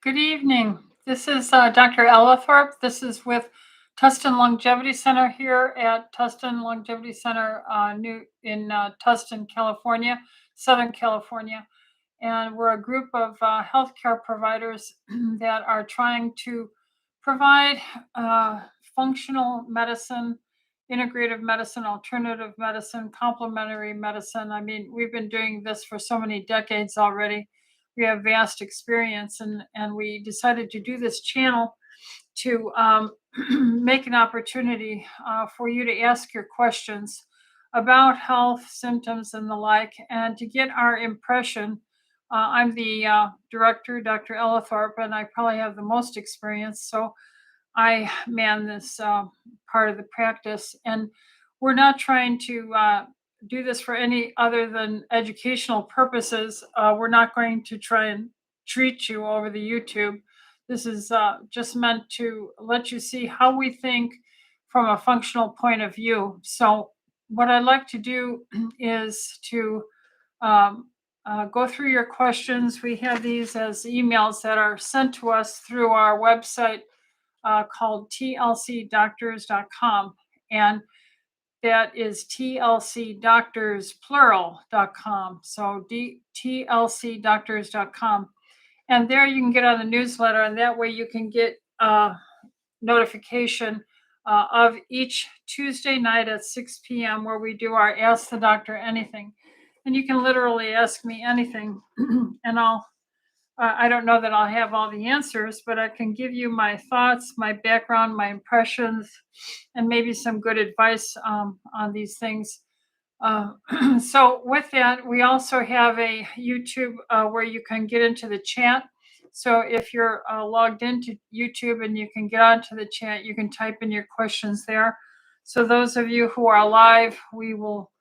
Good evening. This is Dr. Ellithorpe. This is with Tustin Longevity Center here at Tustin Longevity Center new in Tustin, California, Southern California. And we're a group of healthcare providers that are trying to provide functional medicine, integrative medicine, alternative medicine, complementary medicine. I mean, we've been doing this for so many decades already. We have vast experience, and we decided to do this channel to make an opportunity for you to ask your questions about health, symptoms, and the like, and to get our impression. I'm the director, Dr. Ellithorpe, and I probably have the most experience. So I man this part of the practice, and we're not trying to do this for any other than educational purposes. We're not going to try and treat you over the YouTube. This is just meant to let you see how we think from a functional point of view. So, what I'd like to do is to go through your questions. We have these as emails that are sent to us through our website called tlcdoctors.com. And that is tlcdoctorsplural.com. So tlcdoctors.com. And there you can get on the newsletter, and that way you can get notification of each Tuesday night at 6 p.m. where we do our Ask the Doctor Anything. And you can literally ask me anything, and I don't know that I'll have all the answers, but I can give you my thoughts, my background, my impressions, and maybe some good advice on these things. So with that, we also have a YouTube where you can get into the chat. So if you're logged into YouTube and you can get onto the chat, you can type in your questions there. So those of you who are live, we will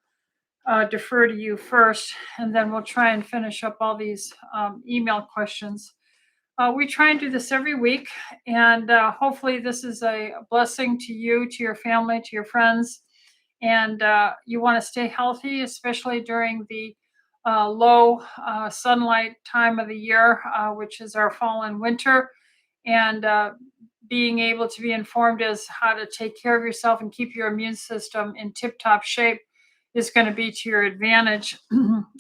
defer to you first, and then we'll try and finish up all these email questions. We try and do this every week, and hopefully this is a blessing to you, to your family, to your friends, and you want to stay healthy, especially during the low sunlight time of the year, which is our fall and winter, and being able to be informed as how to take care of yourself and keep your immune system in tip-top shape is going to be to your advantage.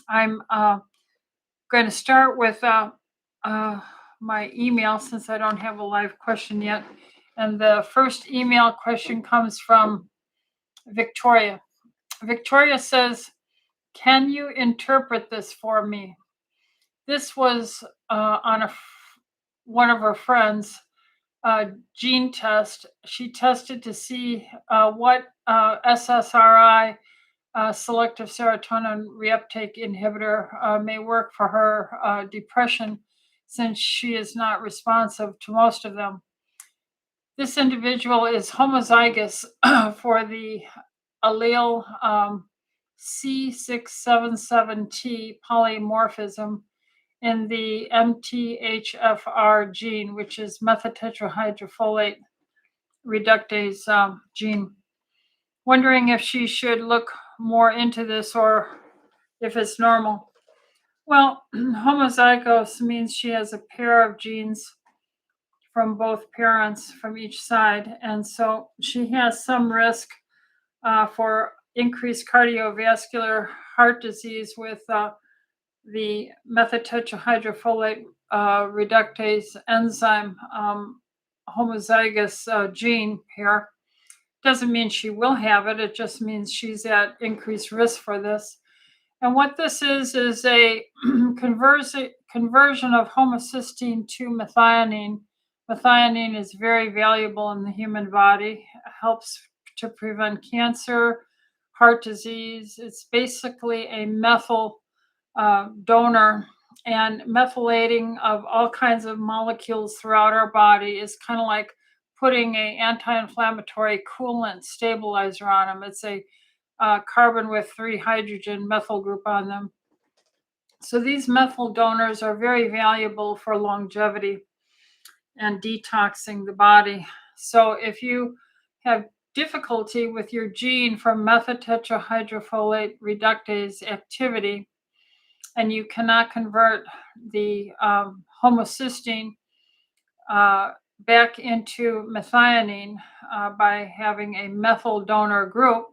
I'm going to start with my email, since I don't have a live question yet. And the first email question comes from Victoria. Victoria says, "Can you interpret this for me?" This was on one of her friends' gene test. She tested to see what SSRI, selective serotonin reuptake inhibitor, may work for her depression, since she is not responsive to most of them. This individual is homozygous for the allele C677T polymorphism in the MTHFR gene, which is methyl-tetrahydrofolate reductase gene. Wondering if she should look more into this or if it's normal. Well, homozygous means she has a pair of genes from both parents from each side, and so she has some risk for increased cardiovascular heart disease with the methyl-tetrahydrofolate reductase enzyme homozygous gene pair. Doesn't mean she will have it. It just means she's at increased risk for this. And what this is a conversion of homocysteine to methionine. Methionine is very valuable in the human body. It helps to prevent cancer, heart disease. It's basically a methyl donor, and methylating of all kinds of molecules throughout our body is kind of like putting an anti-inflammatory coolant stabilizer on them. It's a carbon with 3 hydrogen methyl group on them. So these methyl donors are very valuable for longevity and detoxing the body. So if you have difficulty with your gene for methyl-tetrahydrofolate reductase activity, and you cannot convert the homocysteine, back into methionine by having a methyl donor group,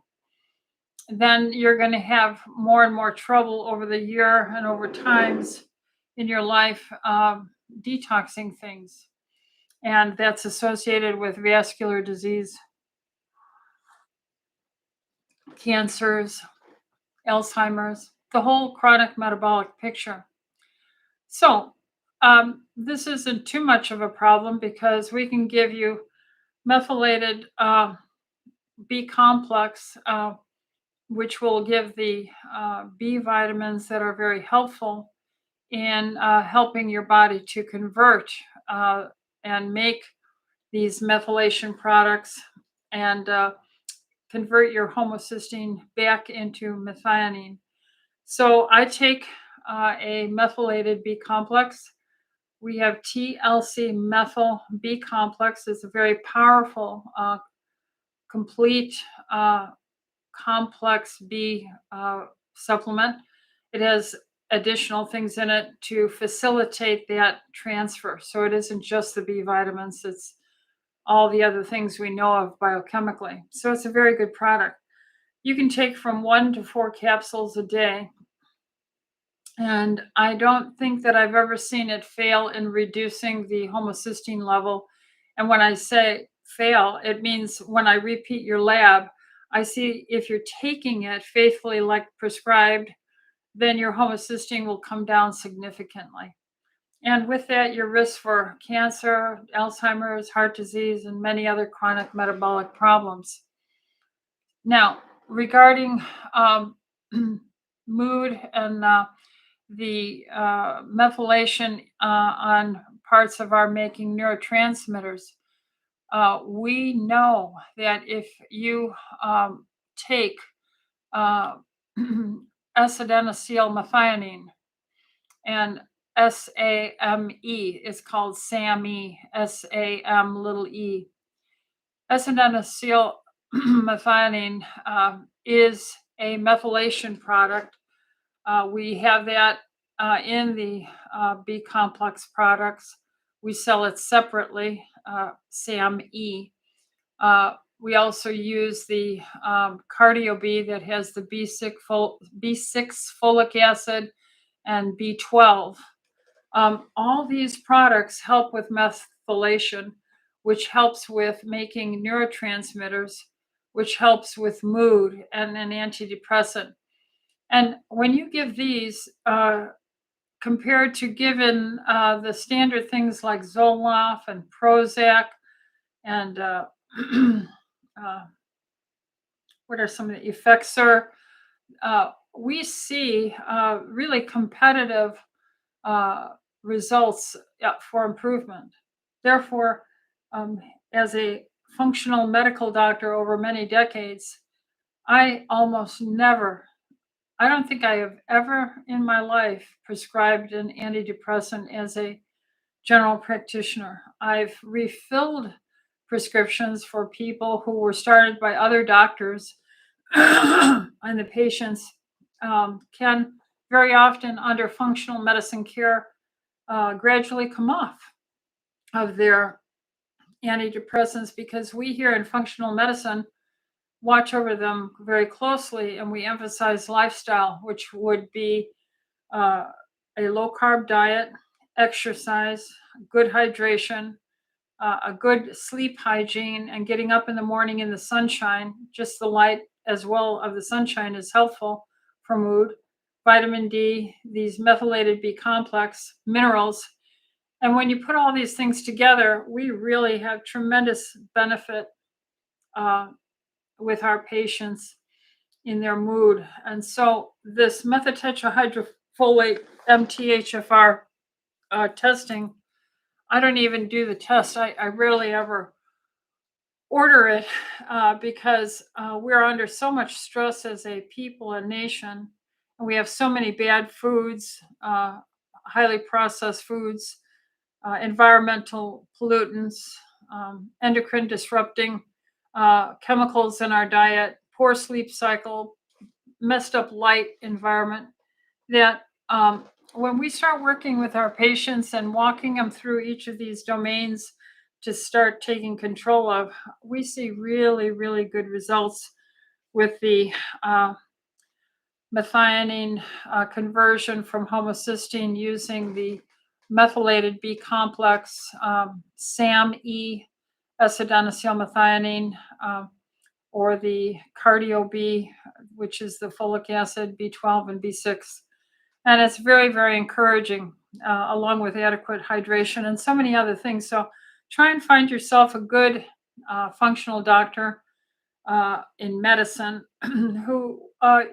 then you're going to have more and more trouble over the year and over times in your life detoxing things. And that's associated with vascular disease, cancers, Alzheimer's, the whole chronic metabolic picture. So, this isn't too much of a problem because we can give you methylated B complex, which will give the B vitamins that are very helpful in helping your body to convert and make these methylation products and convert your homocysteine back into methionine. So I take a methylated B complex. We have TLC methyl B complex. It's a very powerful, complete complex B supplement. It has additional things in it to facilitate that transfer. So it isn't just the B vitamins, it's all the other things we know of biochemically. So it's a very good product. You can take from 1 to 4 capsules a day. And I don't think that I've ever seen it fail in reducing the homocysteine level. And when I say fail, it means when I repeat your lab, I see if you're taking it faithfully like prescribed, then your homocysteine will come down significantly. And with that, your risk for cancer, Alzheimer's, heart disease, and many other chronic metabolic problems. Now, regarding mood and the methylation on parts of our making neurotransmitters, we know that if you take S-adenosylmethionine, and SAMe is called SAMe, SAM little e. S-adenosylmethionine is a methylation product. We have that in the B complex products. We sell it separately, SAMe. We also use the Cardio B that has the B6 folic acid and B12. All these products help with methylation, which helps with making neurotransmitters, which helps with mood and an antidepressant. And when you give these, compared to giving the standard things like Zoloft and Prozac and what are some of the Effexor, we see really competitive results for improvement. Therefore, as a functional medical doctor over many decades, I almost never, I don't think I have ever in my life prescribed an antidepressant as a general practitioner. I've refilled prescriptions for people who were started by other doctors, and the patients can very often, under functional medicine care, gradually come off of their antidepressants because we here in functional medicine watch over them very closely, and we emphasize lifestyle, which would be a low carb diet, exercise, good hydration, a good sleep hygiene, and getting up in the morning in the sunshine. Just the light as well of the sunshine is helpful for mood. Vitamin D, these methylated B complex minerals. And when you put all these things together, we really have tremendous benefit with our patients in their mood. And so this methotetrahydrofolate MTHFR testing, I don't even do the test. I rarely ever order it because we're under so much stress as a people and nation. And we have so many bad foods, highly processed foods, environmental pollutants, endocrine disrupting chemicals in our diet, poor sleep cycle, messed up light environment, that when we start working with our patients and walking them through each of these domains to start taking control of, we see really, really good results with the methionine conversion from homocysteine using the methylated B complex, SAMe, S-adenosylmethionine, or the cardio B, which is the folic acid, B12, and B6. And it's very, very encouraging, along with adequate hydration and so many other things. So try and find yourself a good functional doctor in medicine who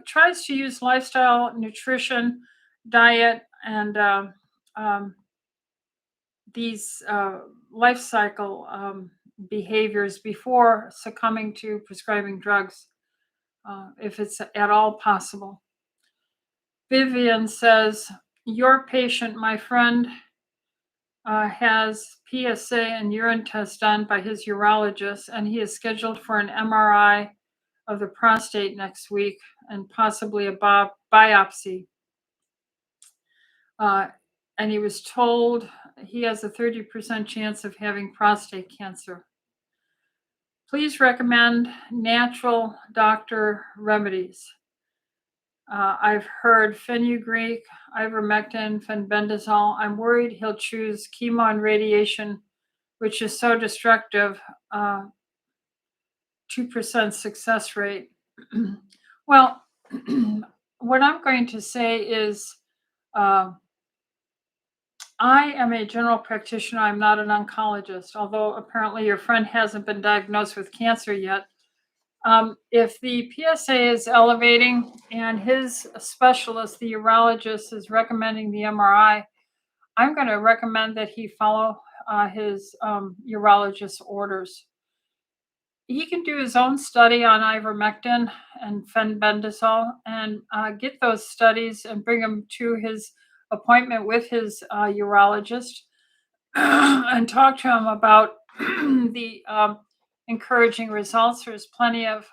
tries to use lifestyle, nutrition, diet, and these life cycle behaviors before succumbing to prescribing drugs, if it's at all possible. Vivian says, your patient, my friend, has PSA and urine test done by his urologist, and he is scheduled for an MRI of the prostate next week and possibly a biopsy. And he was told he has a 30% chance of having prostate cancer. Please recommend natural doctor remedies. I've heard fenugreek, ivermectin, fenbendazole. I'm worried he'll choose chemo and radiation, which is so destructive. 2% success rate. Well, what I'm going to say is I am a general practitioner. I'm not an oncologist, although apparently your friend hasn't been diagnosed with cancer yet. If the PSA is elevating and his specialist, the urologist, is recommending the MRI, I'm going to recommend that he follow his urologist's orders. He can do his own study on ivermectin and fenbendazole and get those studies and bring them to his appointment with his urologist and talk to him about the encouraging results. There's plenty of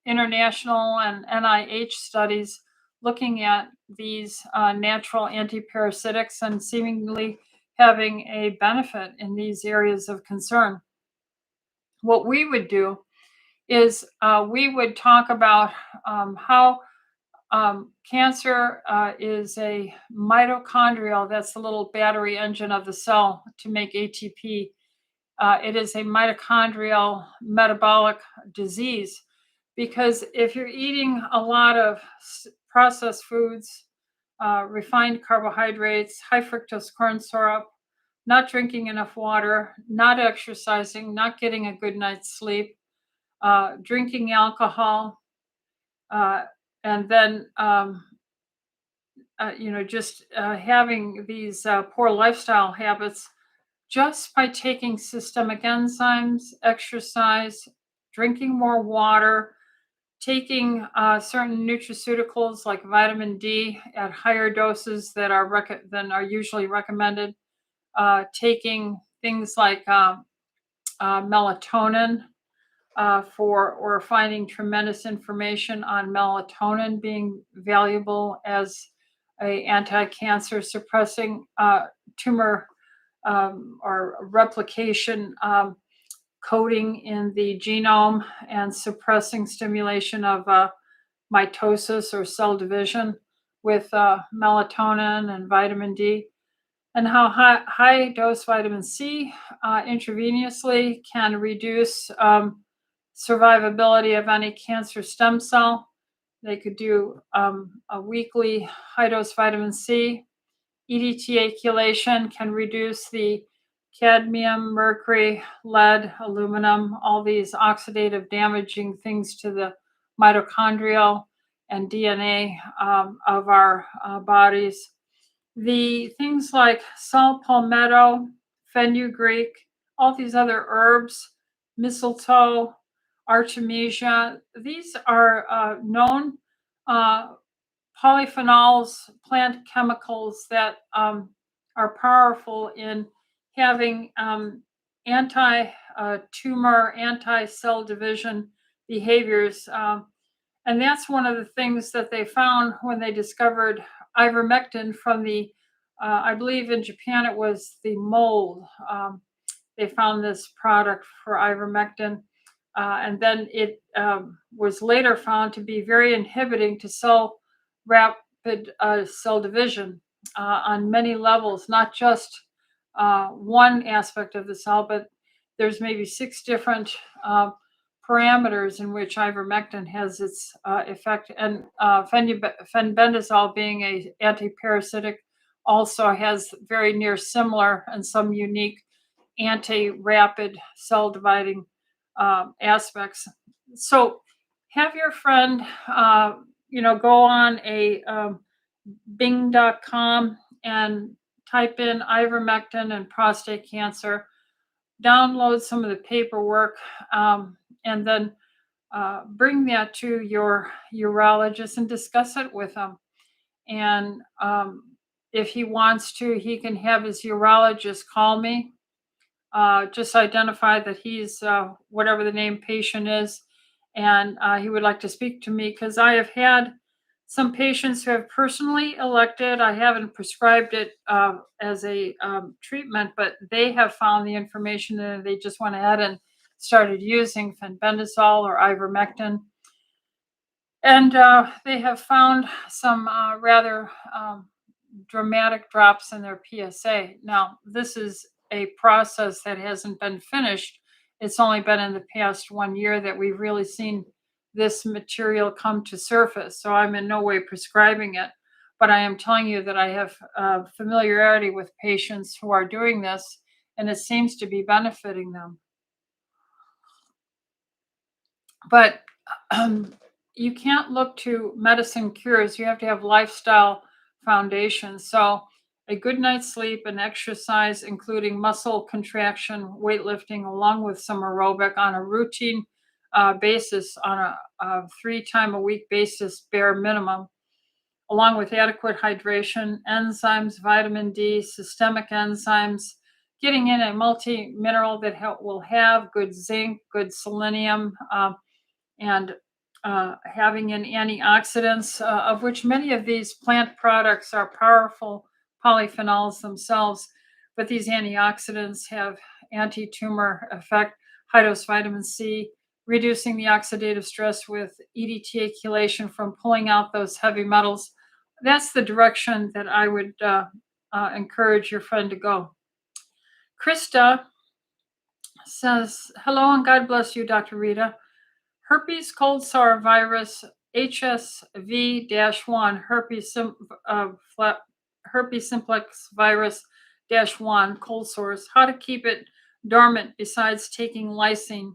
international and NIH studies looking at these natural antiparasitics and seemingly having a benefit in these areas of concern. What we would do is we would talk about how cancer is a mitochondrial, that's the little battery engine of the cell to make ATP. It is a mitochondrial metabolic disease because if you're eating a lot of processed foods, refined carbohydrates, high fructose corn syrup, not drinking enough water, not exercising, not getting a good night's sleep, drinking alcohol, and then just having these poor lifestyle habits, just by taking systemic enzymes, exercise, drinking more water, taking certain nutraceuticals like vitamin D at higher doses that than are usually recommended, taking things like melatonin, we're finding tremendous information on melatonin being valuable as a anti-cancer suppressing tumor or replication coding in the genome and suppressing stimulation of mitosis or cell division with melatonin and vitamin D, and how high dose vitamin C intravenously can reduce survivability of any cancer stem cell. They could do a weekly high dose vitamin C. EDTA chelation can reduce the cadmium, mercury, lead, aluminum, all these oxidative damaging things to the mitochondrial and DNA of our bodies. The things like saw palmetto, fenugreek, all these other herbs, mistletoe, artemisia, these are known polyphenols, plant chemicals that are powerful in having anti-tumor, anti-cell division behaviors. And that's one of the things that they found when they discovered ivermectin from the, I believe in Japan it was the mold. They found this product for ivermectin, and then it was later found to be very inhibiting to rapid cell division on many levels, not just one aspect of the cell, but there's maybe 6 different parameters in which ivermectin has its effect. And fenbendazole, being a antiparasitic, also has very near similar and some unique anti-rapid cell dividing aspects. So have your friend, go on a bing.com and type in ivermectin and prostate cancer, download some of the paperwork, and then bring that to your urologist and discuss it with him. And if he wants to, he can have his urologist call me. Just identify that he's whatever the name patient is, and he would like to speak to me, because I have had some patients who have personally elected. I haven't prescribed it as a treatment, but they have found the information and they just went ahead and started using fenbendazole or ivermectin. And they have found some rather dramatic drops in their PSA. Now, this is a process that hasn't been finished. It's only been in the past 1 year that we've really seen this material come to surface. So I'm in no way prescribing it, but I am telling you that I have familiarity with patients who are doing this, and it seems to be benefiting them. But you can't look to medicine cures. You have to have lifestyle foundation. So a good night's sleep and exercise, including muscle contraction, weightlifting, along with some aerobic on a routine basis, on a 3-time-a-week basis, bare minimum, along with adequate hydration, enzymes, vitamin D, systemic enzymes, getting in a multi-mineral that will have good zinc, good selenium, and having in antioxidants, of which many of these plant products are powerful polyphenols themselves, but these antioxidants have anti-tumor effect, high-dose vitamin C, reducing the oxidative stress with EDTA chelation from pulling out those heavy metals. That's the direction that I would encourage your friend to go. Krista says, hello and God bless you, Dr. Rita. Herpes cold sore virus HSV-1, herpes simplex virus-1, cold sores, how to keep it dormant besides taking lysine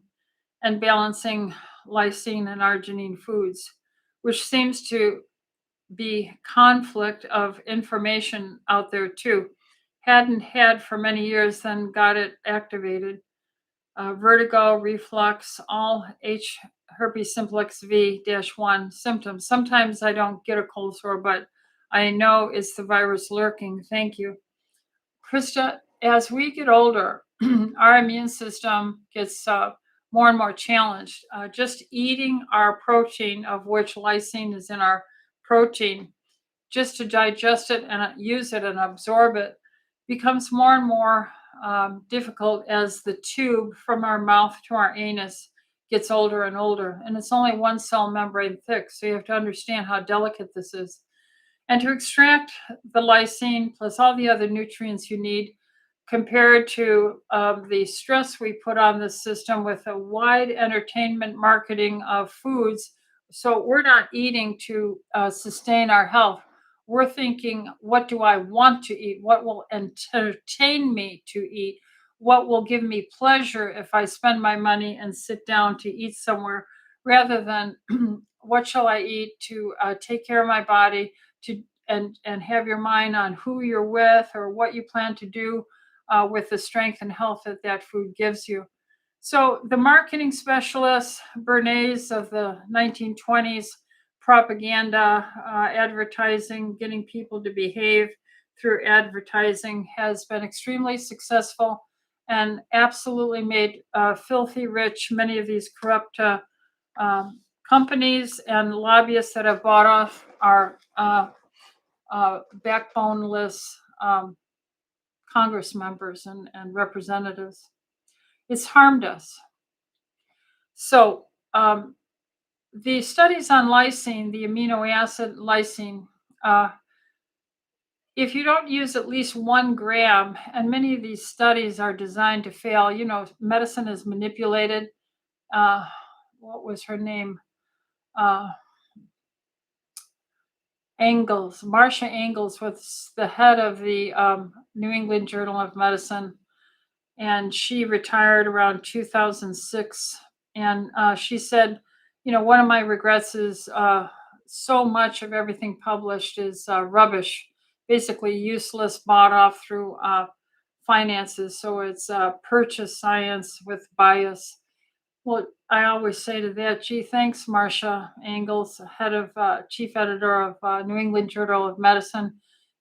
and balancing lysine and arginine foods, which seems to be conflict of information out there too. Hadn't had for many years, then got it activated. Vertigo, reflux, all herpes simplex V-1 symptoms. Sometimes I don't get a cold sore, but I know it's the virus lurking. Thank you. Krista, as we get older, our immune system gets more and more challenged. Just eating our protein, of which lysine is in our protein, just to digest it and use it and absorb it, becomes more and more difficult as the tube from our mouth to our anus gets older and older. And it's only 1 cell membrane thick, so you have to understand how delicate this is. And to extract the lysine plus all the other nutrients you need, compared to the stress we put on the system with a wide entertainment marketing of foods. So we're not eating to sustain our health. We're thinking, what do I want to eat? What will entertain me to eat? What will give me pleasure if I spend my money and sit down to eat somewhere, rather than what shall I eat to take care of my body, and have your mind on who you're with or what you plan to do with the strength and health that that food gives you. So the marketing specialists, Bernays of the 1920s, propaganda, advertising, getting people to behave through advertising, has been extremely successful and absolutely made filthy rich many of these corrupt companies and lobbyists that have bought off our backboneless Congress members and representatives. It's harmed us. So the studies on lysine, the amino acid lysine, if you don't use at least 1 gram, and many of these studies are designed to fail, medicine is manipulated. Uh, what was her name? Uh, Marsha Engels was the head of the New England Journal of Medicine, and she retired around 2006. And she said, one of my regrets is so much of everything published is rubbish, basically useless, bought off through finances. So it's purchase science with bias. Well, I always say to that, gee, thanks, Marcia Engels, head of chief editor of New England Journal of Medicine.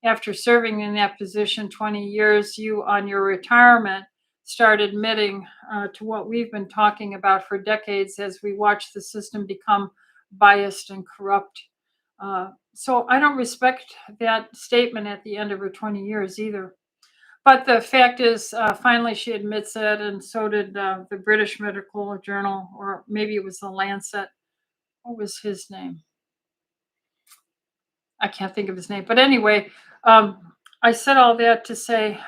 After serving in that position 20 years, you on your retirement start admitting to what we've been talking about for decades as we watch the system become biased and corrupt. So I don't respect that statement at the end of her 20 years either. But the fact is, finally she admits it, and so did the British Medical Journal, or maybe it was the Lancet. What was his name? I can't think of his name. But anyway, I said all that to say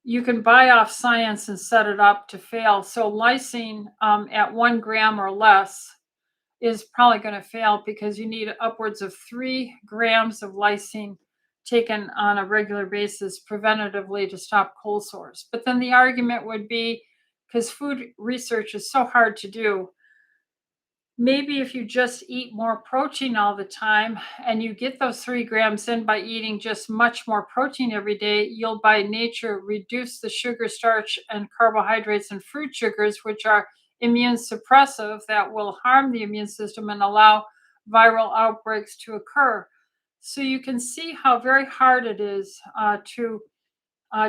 you can buy off science and set it up to fail. So lysine at 1 gram or less is probably going to fail because you need upwards of 3 grams of lysine taken on a regular basis preventatively to stop cold sores. But then the argument would be, because food research is so hard to do, maybe if you just eat more protein all the time and you get those 3 grams in by eating just much more protein every day, you'll by nature reduce the sugar, starch, and carbohydrates and fruit sugars, which are immune suppressive, that will harm the immune system and allow viral outbreaks to occur. So you can see how very hard it is to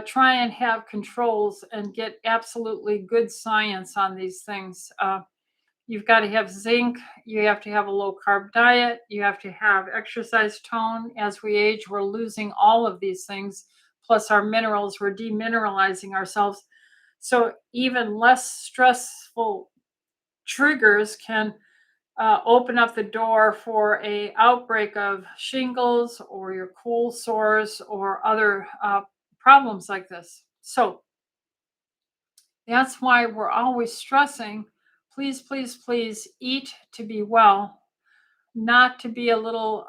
try and have controls and get absolutely good science on these things. You've got to have zinc. You have to have a low carb diet. You have to have exercise tone. As we age, we're losing all of these things, plus our minerals. We're demineralizing ourselves. So even less stressful triggers can open up the door for a outbreak of shingles or your cold sores or other problems like this. So that's why we're always stressing, please, please, please eat to be well, not to be a little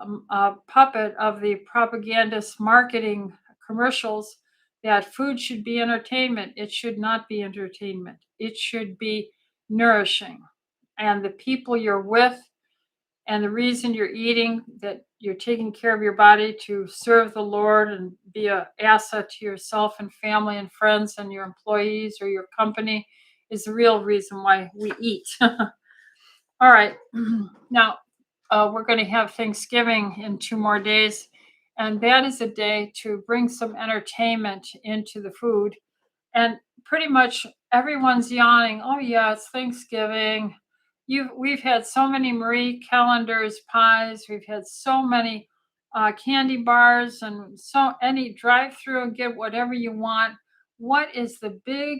puppet of the propagandist marketing commercials that food should be entertainment. It should not be entertainment. It should be nourishing. And the people you're with and the reason you're eating, that you're taking care of your body to serve the Lord and be an asset to yourself and family and friends and your employees or your company, is the real reason why we eat. All right. Now, we're going to have Thanksgiving in 2 more days. And that is a day to bring some entertainment into the food. And pretty much everyone's yawning. Oh, yeah, it's Thanksgiving. We've had so many Marie Callender's pies. We've had so many candy bars, and so any drive-through and get whatever you want. What is the big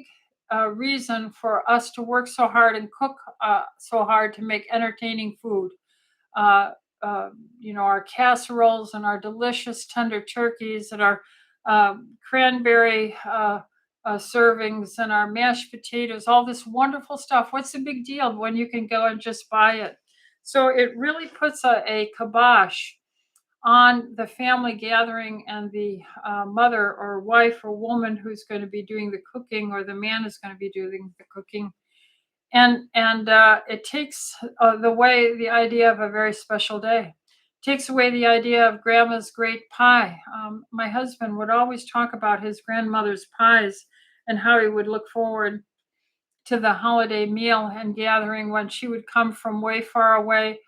reason for us to work so hard and cook so hard to make entertaining food? Uh, our casseroles and our delicious tender turkeys and our cranberry servings and our mashed potatoes, all this wonderful stuff. What's the big deal when you can go and just buy it? So it really puts a kibosh on the family gathering and the mother or wife or woman who's going to be doing the cooking, or the man is going to be doing the cooking. And it takes the idea of a very special day. Takes away the idea of grandma's great pie. My husband would always talk about his grandmother's pies and how he would look forward to the holiday meal and gathering when she would come from way far away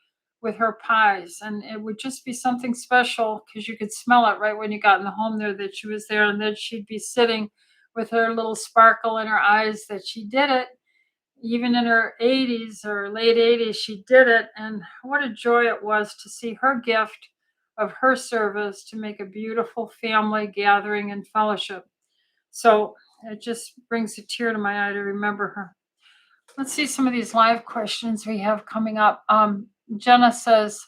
with her pies. And it would just be something special because you could smell it right when you got in the home there that she was there. And then she'd be sitting with her little sparkle in her eyes that she did it. Even in her 80s or late 80s, she did it. And what a joy it was to see her gift of her service to make a beautiful family gathering and fellowship. So it just brings a tear to my eye to remember her. Let's see some of these live questions we have coming up. Jenna says,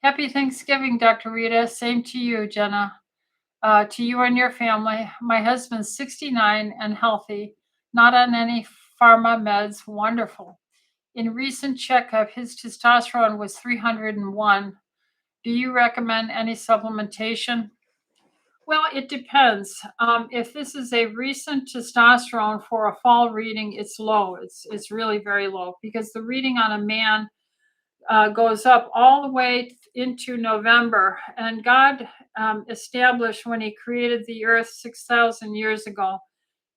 Happy Thanksgiving, Dr. Rita. Same to you, Jenna. To you and your family. My husband's 69 and healthy, not on any pharma meds. Wonderful. In recent checkup, his testosterone was 301. Do you recommend any supplementation? Well, it depends. If this is a recent testosterone for a fall reading, it's low. It's really very low because the reading on a man goes up all the way into November. And God established when He created the earth 6,000 years ago,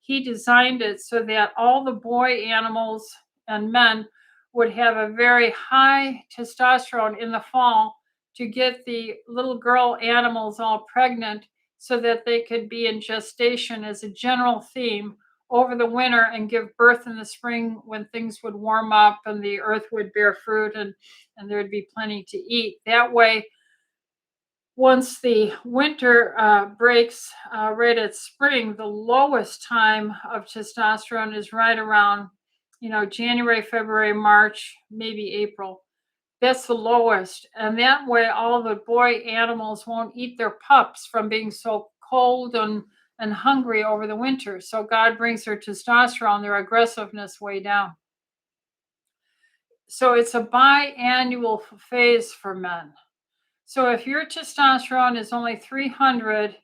He designed it so that all the boy animals and men would have a very high testosterone in the fall to get the little girl animals all pregnant so that they could be in gestation as a general theme over the winter and give birth in the spring when things would warm up and the earth would bear fruit and there'd be plenty to eat. That way, once the winter breaks right at spring, the lowest time of testosterone is right around, January, February, March, maybe April. That's the lowest. And that way, all the boy animals won't eat their pups from being so cold and hungry over the winter. So God brings their testosterone, their aggressiveness way down. So it's a biannual phase for men. So if your testosterone is only 300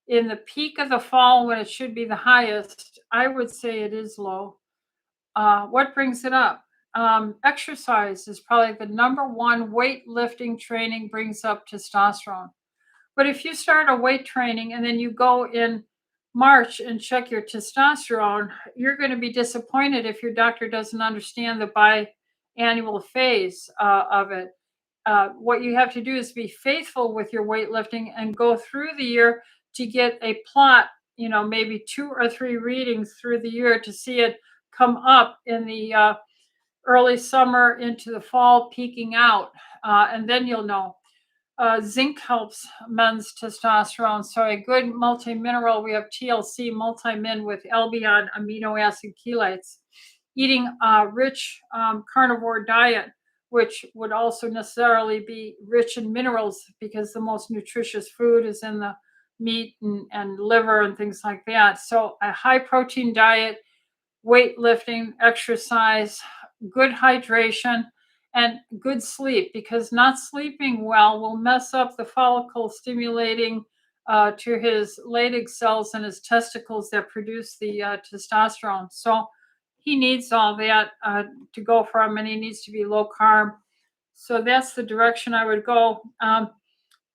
in the peak of the fall when it should be the highest, I would say it is low. What brings it up? Exercise is probably the number one. Weightlifting training brings up testosterone. But if you start a weight training and then you go in March and check your testosterone, you're going to be disappointed if your doctor doesn't understand the biannual phase of it. What you have to do is be faithful with your weightlifting and go through the year to get a plot, maybe 2 or 3 readings through the year to see it come up in the early summer into the fall, peaking out. And then you'll know. Zinc helps men's testosterone. So a good multi-mineral, we have TLC multi-min with Albion amino acid chelates. Eating a rich carnivore diet, which would also necessarily be rich in minerals because the most nutritious food is in the meat and liver and things like that. So a high protein diet, weightlifting, exercise, good hydration, and good sleep, because not sleeping well will mess up the follicle stimulating to his Leydig cells and his testicles that produce the testosterone. So he needs all that to go from, and he needs to be low carb. So that's the direction I would go.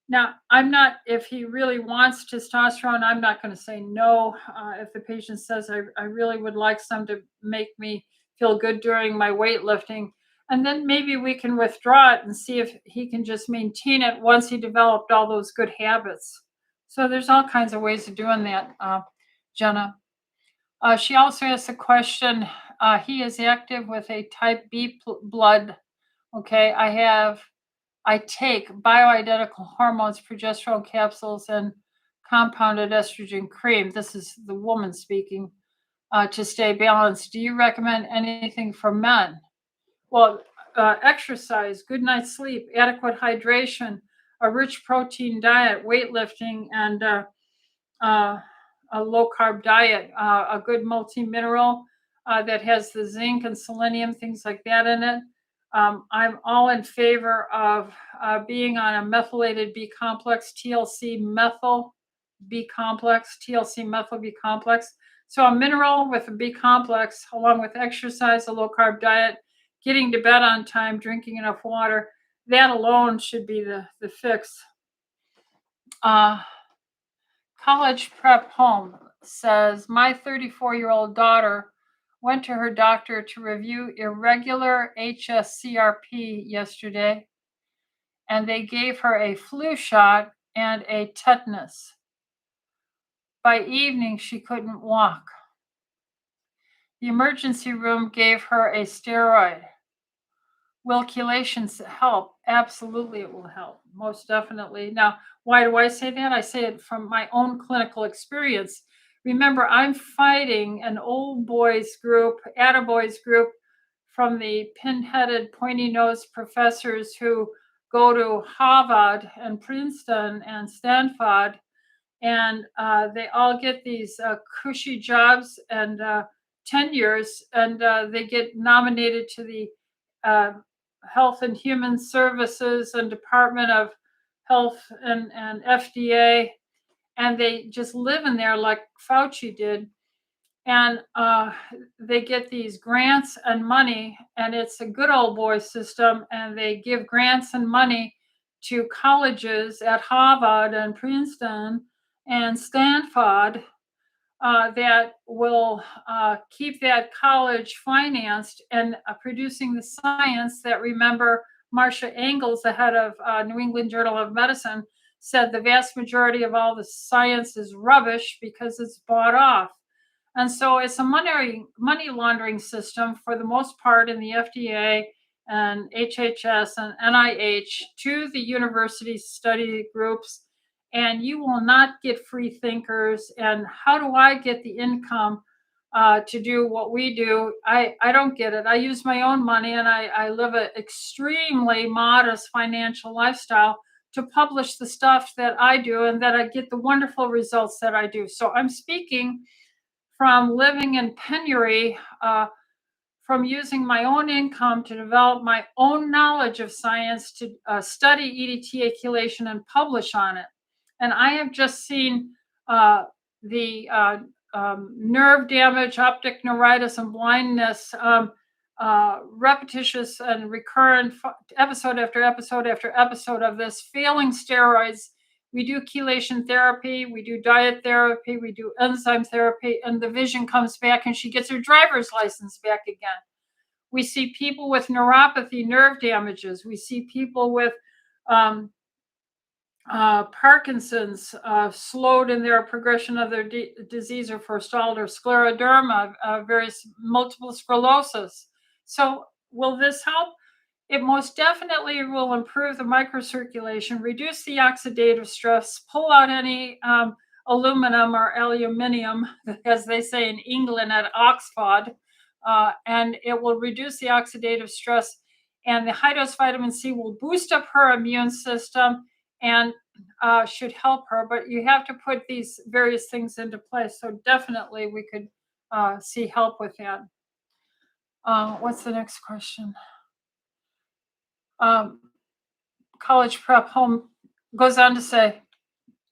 Now, I'm not, if he really wants testosterone, I'm not going to say no. If the patient says, I really would like some to make me feel good during my weightlifting, and then maybe we can withdraw it and see if he can just maintain it once he developed all those good habits. So there's all kinds of ways of doing that, Jenna. She also asked a question. He is active with a type B blood. Okay, I take bioidentical hormones, progesterone capsules, and compounded estrogen cream. This is the woman speaking, to stay balanced. Do you recommend anything for men? Well, exercise, good night's sleep, adequate hydration, a rich protein diet, weightlifting, and a low carb diet, a good multi mineral that has the zinc and selenium, things like that in it. I'm all in favor of being on a methylated B complex, TLC methyl B complex, TLC methyl B complex. So a mineral with a B complex, along with exercise, a low carb diet, getting to bed on time, drinking enough water, that alone should be the fix. College Prep Home says, my 34-year-old daughter went to her doctor to review irregular HSCRP yesterday, and they gave her a flu shot and a tetanus. By evening, she couldn't walk. The emergency room gave her a steroid. Will chelations help? Absolutely, it will help. Most definitely. Now, why do I say that? I say it from my own clinical experience. Remember, I'm fighting an old boys group, attaboys group from the pin-headed, pointy-nosed professors who go to Harvard and Princeton and Stanford, and they all get these cushy jobs and tenures, and they get nominated to the uh, Health and Human Services and Department of Health and FDA, and they just live in there like Fauci did. And they get these grants and money, and it's a good old boy system. And they give grants and money to colleges at Harvard and Princeton and Stanford that will keep that college financed and producing the science that, remember, Marcia Engels, the head of New England Journal of Medicine, said the vast majority of all the science is rubbish because it's bought off. And so it's a money laundering system for the most part in the FDA and HHS and NIH to the university study groups. And you will not get free thinkers. And how do I get the income to do what we do? I don't get it. I use my own money, and I live an extremely modest financial lifestyle to publish the stuff that I do and that I get the wonderful results that I do. So I'm speaking from living in penury, from using my own income to develop my own knowledge of science to study EDTA chelation and publish on it. And I have just seen the nerve damage, optic neuritis, and blindness, repetitious and recurrent episode after episode after episode of this, failing steroids. We do chelation therapy, we do diet therapy, we do enzyme therapy, and the vision comes back and she gets her driver's license back again. We see people with neuropathy, nerve damages. We see people with um, Parkinson's, slowed in their progression of their disease or forestalled, or scleroderma, various multiple sclerosis. So will this help? It most definitely will improve the microcirculation, reduce the oxidative stress, pull out any aluminum or aluminium, as they say in England at Oxford, and it will reduce the oxidative stress. And the high dose vitamin C will boost up her immune system and should help her. But you have to put these various things into place. So definitely we could see help with that. What's the next question? College prep home goes on to say,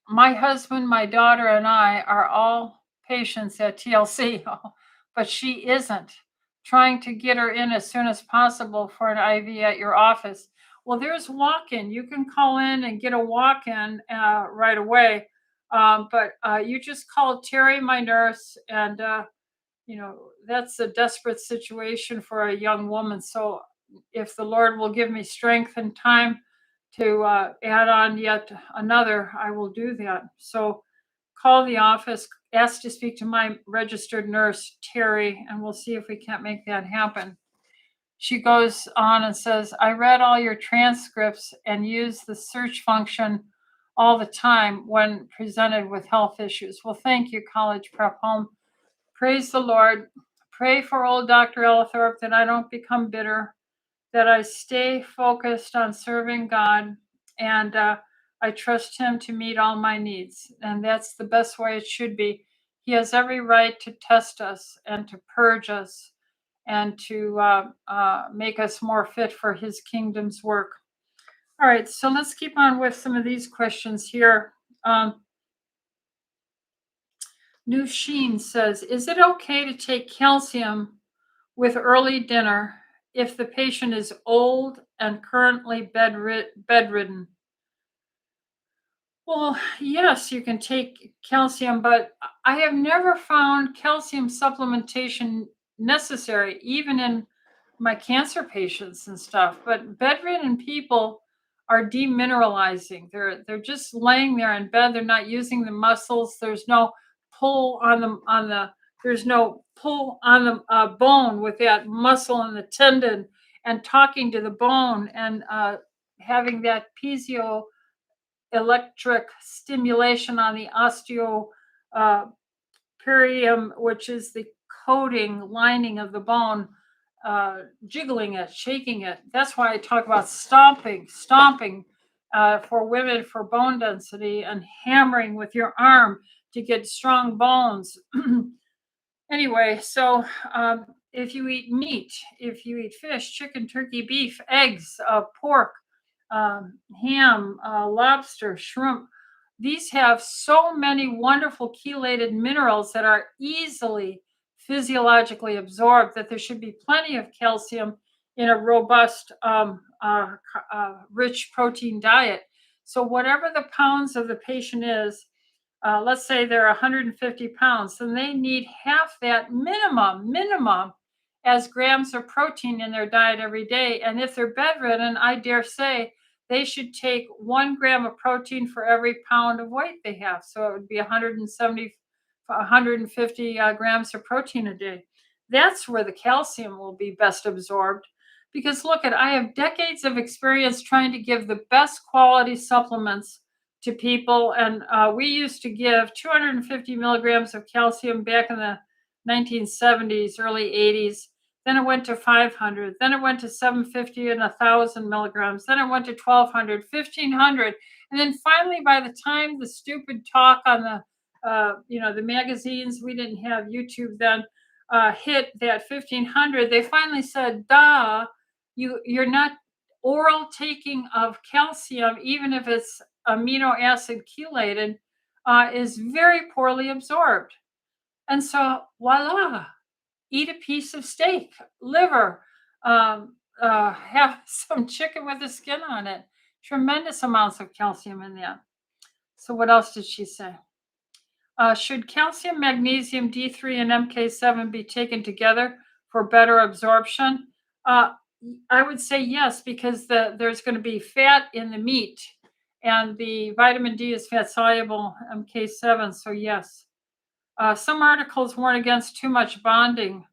my husband, my daughter, and I are all patients at TLC, but she isn't. Trying to get her in as soon as possible for an IV at your office. Well, there's walk-in. You can call in and get a walk-in right away. But you just call Terry, my nurse, and that's a desperate situation for a young woman. So if the Lord will give me strength and time to add on yet another, I will do that. So call the office, ask to speak to my registered nurse, Terry, and we'll see if we can't make that happen. She goes on and says, I read all your transcripts and use the search function all the time when presented with health issues. Well, thank you, College Prep Home. Praise the Lord. Pray for old Dr. Ellithorpe that I don't become bitter, that I stay focused on serving God, and I trust Him to meet all my needs. And that's the best way it should be. He has every right to test us and to purge us and to make us more fit for His kingdom's work. All right, so let's keep on with some of these questions here. New Sheen says, is it okay to take calcium with early dinner if the patient is old and currently bedridden? Well, yes, you can take calcium, but I have never found calcium supplementation necessary, even in my cancer patients and stuff. But bedridden people are demineralizing. They're just laying there in bed. They're not using the muscles. There's no pull on the there's no pull on the bone with that muscle and the tendon and talking to the bone and having that piezoelectric stimulation on the osteo uh, perium, which is the coating lining of the bone, jiggling it, shaking it. That's why I talk about stomping for women for bone density, and hammering with your arm to get strong bones. Anyway, so if you eat meat, if you eat fish, chicken, turkey, beef, eggs, pork, ham, lobster, shrimp, these have so many wonderful chelated minerals that are easily physiologically absorbed, that there should be plenty of calcium in a robust, rich protein diet. So, whatever the pounds of the patient is, let's say they're 150 pounds, then they need half that minimum as grams of protein in their diet every day. And if they're bedridden, I dare say they should take 1 gram of protein for every pound of weight they have. So it would be 170, 150 grams of protein a day. That's where the calcium will be best absorbed. Because look at, I have decades of experience trying to give the best quality supplements to people. And we used to give 250 milligrams of calcium back in the 1970s, early 80s. Then it went to 500. Then it went to 750 and 1,000 milligrams. Then it went to 1,200, 1,500. And then finally, by the time the stupid talk on the magazines, we didn't have YouTube then, hit that 1,500, they finally said, duh, you're not oral taking of calcium, even if it's amino acid chelated, is very poorly absorbed. And so, voila, eat a piece of steak, liver, have some chicken with the skin on it. Tremendous amounts of calcium in that. So, what else did she say? Should calcium, magnesium, D3, and MK7 be taken together for better absorption? I would say yes, because there's going to be fat in the meat, and the vitamin D is fat soluble, MK7. So yes. Some articles warn against too much bonding.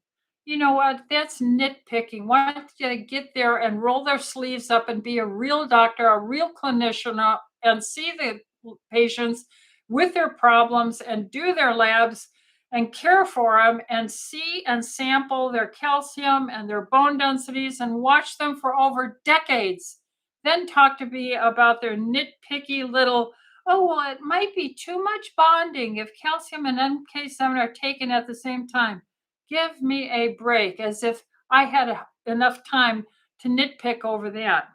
You know what? That's nitpicking. Why don't you get there and roll their sleeves up and be a real doctor, a real clinician, and see the patients with their problems and do their labs and care for them and see and sample their calcium and their bone densities and watch them for over decades. Then talk to me about their nitpicky little, oh, well, it might be too much bonding if calcium and MK7 are taken at the same time. Give me a break, as if I had enough time to nitpick over that.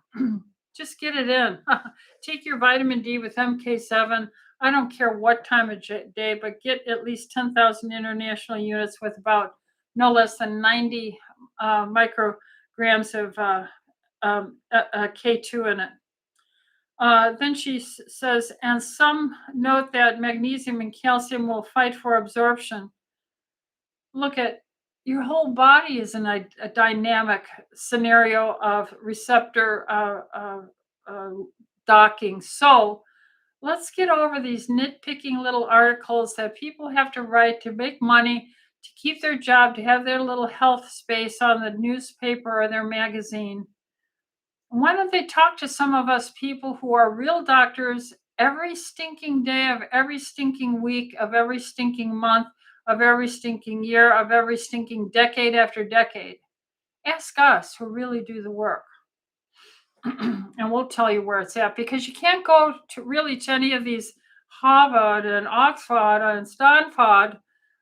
Just get it in. Take your vitamin D with MK7. I don't care what time of day, but get at least 10,000 international units with about no less than 90 micrograms of K2 in it. Then she says, and some note that magnesium and calcium will fight for absorption. Look at, your whole body is in a dynamic scenario of receptor docking. So let's get over these nitpicking little articles that people have to write to make money, to keep their job, to have their little health space on the newspaper or their magazine. Why don't they talk to some of us people who are real doctors every stinking day of every stinking week of every stinking month of every stinking year of every stinking decade after decade? Ask us who really do the work. And we'll tell you where it's at, because you can't go to any of these Harvard and Oxford and Stanford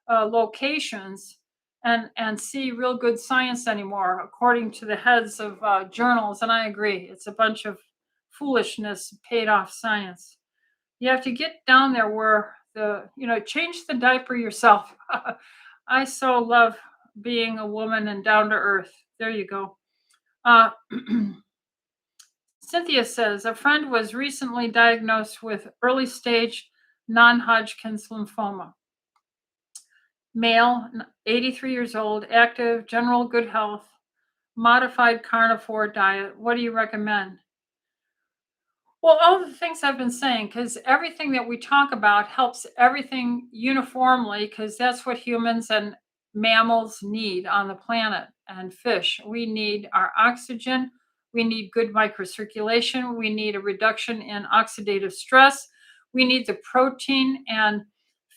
locations and see real good science anymore, according to the heads of journals. And I agree, it's a bunch of foolishness, paid off science. You have to get down there where change the diaper yourself. I so love being a woman and down to earth. There you go. Cynthia says, a friend was recently diagnosed with early stage non-Hodgkin's lymphoma. Male, 83 years old, active, general good health, modified carnivore diet. What do you recommend? Well, all the things I've been saying, because everything that we talk about helps everything uniformly, because that's what humans and mammals need on the planet and fish. We need our oxygen. We need good microcirculation. We need a reduction in oxidative stress. We need the protein and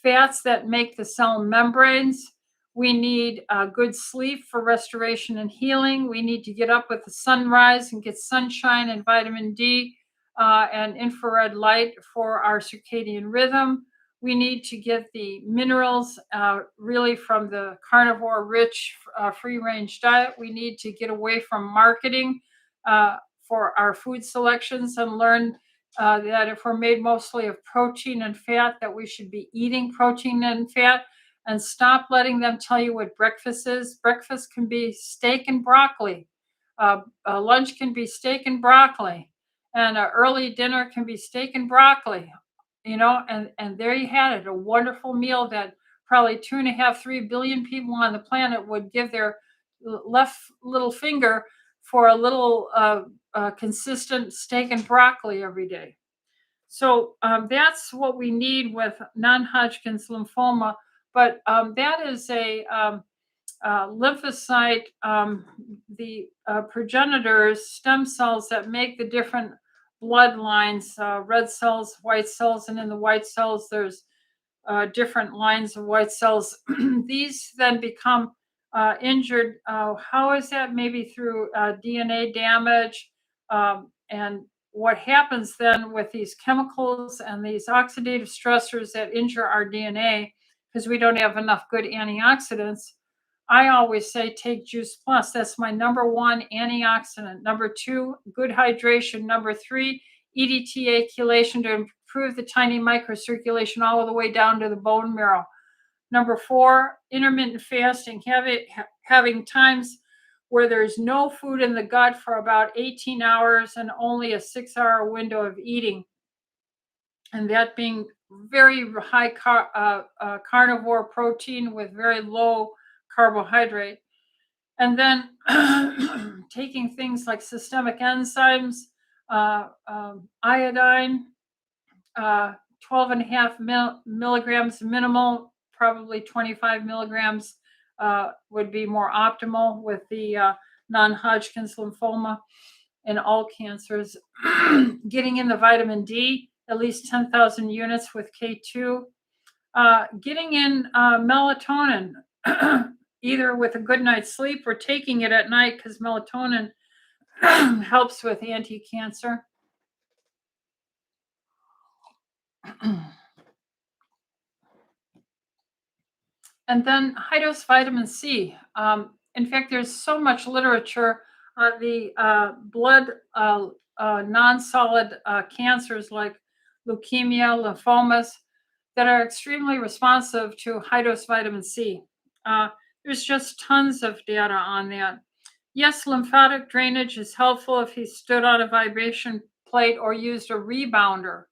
fats that make the cell membranes. We need good sleep for restoration and healing. We need to get up with the sunrise and get sunshine and vitamin D and infrared light for our circadian rhythm. We need to get the minerals really from the carnivore rich free range diet. We need to get away from marketing for our food selections and learn that if we're made mostly of protein and fat, that we should be eating protein and fat, and stop letting them tell you what breakfast is. Breakfast can be steak and broccoli. Lunch can be steak and broccoli, and an early dinner can be steak and broccoli. And there you had it, a wonderful meal that probably 2.5, 3 billion people on the planet would give their left little finger for a little consistent steak and broccoli every day. So that's what we need with non-Hodgkin's lymphoma. But that is a lymphocyte, the progenitors, stem cells that make the different bloodlines, red cells, white cells, and in the white cells, there's different lines of white cells. These then become injured. How is that? Maybe through DNA damage. And what happens then with these chemicals and these oxidative stressors that injure our DNA because we don't have enough good antioxidants? I always say take Juice Plus. That's my number one antioxidant. Number two, good hydration. Number three, EDTA chelation to improve the tiny microcirculation all the way down to the bone marrow. Number four, intermittent fasting, having times where there's no food in the gut for about 18 hours and only a 6-hour window of eating. And that being very high carnivore protein with very low carbohydrate. And then taking things like systemic enzymes, iodine, 12.5 milligrams minimal, probably 25 milligrams would be more optimal with the non-Hodgkin's lymphoma and all cancers. Getting in the vitamin D, at least 10,000 units with K2. Getting in melatonin, either with a good night's sleep or taking it at night, because melatonin helps with anti-cancer. And then high-dose vitamin C. In fact, there's so much literature on the blood non-solid cancers like leukemia, lymphomas, that are extremely responsive to high-dose vitamin C. There's just tons of data on that. Yes, lymphatic drainage is helpful if he stood on a vibration plate or used a rebounder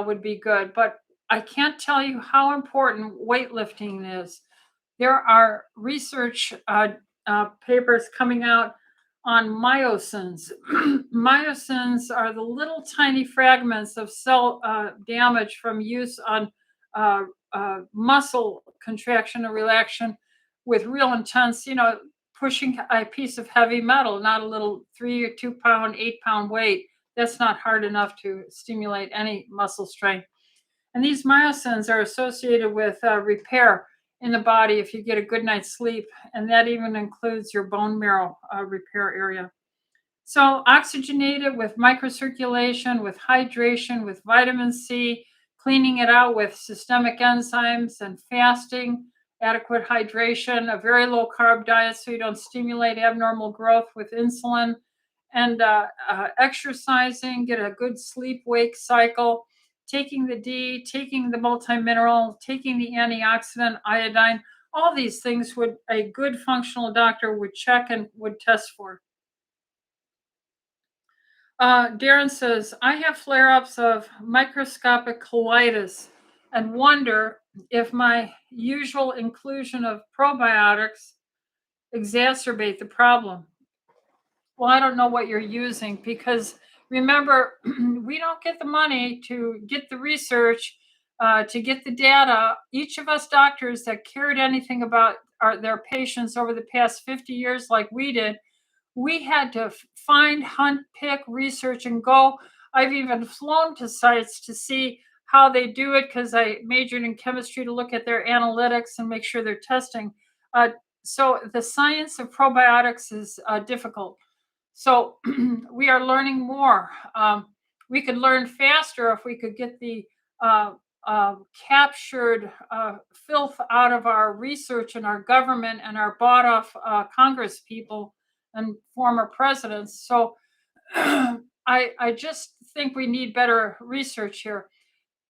would be good. But I can't tell you how important weightlifting is. There are research papers coming out on myosins. Myosins are the little tiny fragments of cell damage from use on muscle contraction or relaxation with real intense, pushing a piece of heavy metal, not a little 3 or 2 pound, 8 pound weight. That's not hard enough to stimulate any muscle strength. And these myosins are associated with repair in the body if you get a good night's sleep. And that even includes your bone marrow repair area. So oxygenated with microcirculation, with hydration, with vitamin C, cleaning it out with systemic enzymes and fasting, adequate hydration, a very low carb diet so you don't stimulate abnormal growth with insulin, and exercising, get a good sleep-wake cycle, taking the D, taking the multimineral, taking the antioxidant, iodine. All these things would a good functional doctor would check and would test for. Darren says, I have flare-ups of microscopic colitis and wonder if my usual inclusion of probiotics exacerbate the problem. Well, I don't know what you're using because remember, we don't get the money to get the research, to get the data. Each of us doctors that cared anything about their patients over the past 50 years like we did, we had to find, hunt, pick, research, and go. I've even flown to sites to see how they do it because I majored in chemistry to look at their analytics and make sure they're testing. Uh, so the science of probiotics is difficult. So we are learning more. We could learn faster if we could get the uh, captured filth out of our research and our government and our bought off Congress people and former presidents. So I just think we need better research here.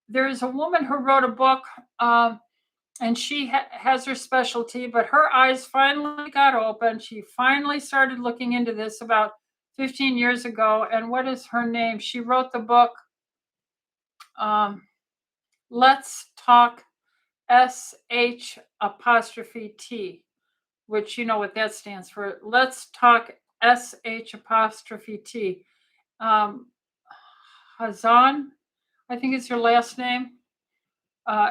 There's a woman who wrote a book, and she has her specialty, but her eyes finally got open. She finally started looking into this about 15 years ago. And what is her name? She wrote the book, Let's Talk SH apostrophe T, which you know what that stands for. Let's Talk SH apostrophe T. Hazan, I think is her last name.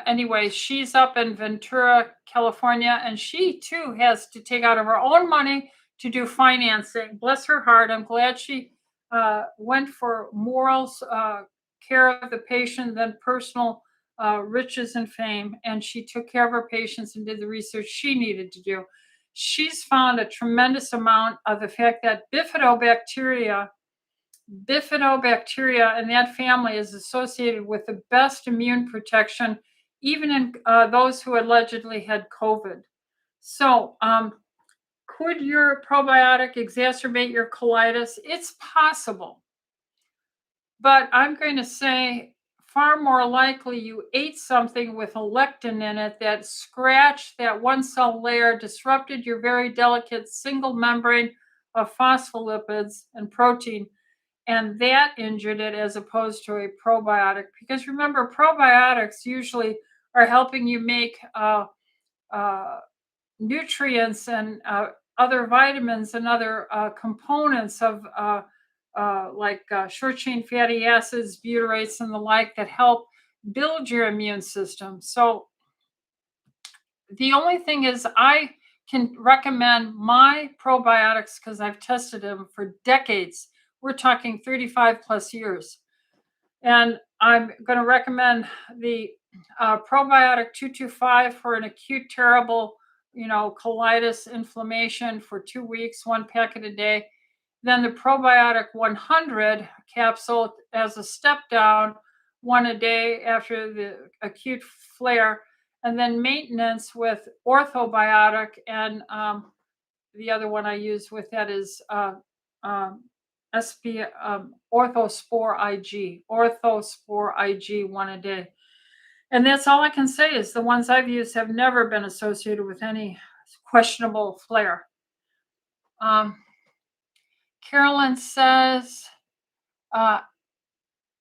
Anyway, she's up in Ventura, California, and she too has to take out of her own money to do financing. Bless her heart. I'm glad she went for morals, care of the patient, than personal riches and fame. And she took care of her patients and did the research she needed to do. She's found a tremendous amount of the fact that bifidobacteria and that family is associated with the best immune protection, even in those who allegedly had COVID. So, could your probiotic exacerbate your colitis? It's possible. But I'm going to say far more likely you ate something with a lectin in it that scratched that one cell layer, disrupted your very delicate single membrane of phospholipids and protein, and that injured it as opposed to a probiotic. Because remember, probiotics usually are helping you make nutrients and other vitamins and other components of like short chain fatty acids, butyrates, and the like that help build your immune system. So the only thing is, I can recommend my probiotics because I've tested them for decades. We're talking 35 plus years. And I'm going to recommend the probiotic 225 for an acute, terrible, colitis inflammation for 2 weeks, one packet a day. Then the probiotic 100 capsule as a step down, one a day after the acute flare. And then maintenance with orthobiotic. And the other one I use with that is SP Orthospore IG, one a day. And that's all I can say is the ones I've used have never been associated with any questionable flare. Carolyn says,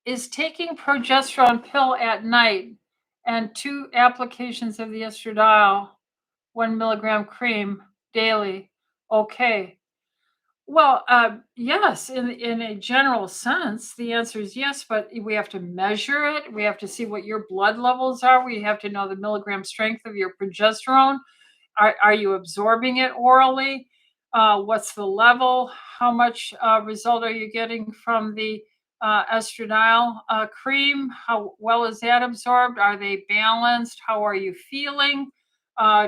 is taking progesterone pill at night and 2 applications of the estradiol, 1 milligram cream daily, okay? Well, yes, in a general sense, the answer is yes, but we have to measure it. We have to see what your blood levels are. We have to know the milligram strength of your progesterone. Are you absorbing it orally? What's the level? How much result are you getting from the estradiol cream? How well is that absorbed? Are they balanced? How are you feeling?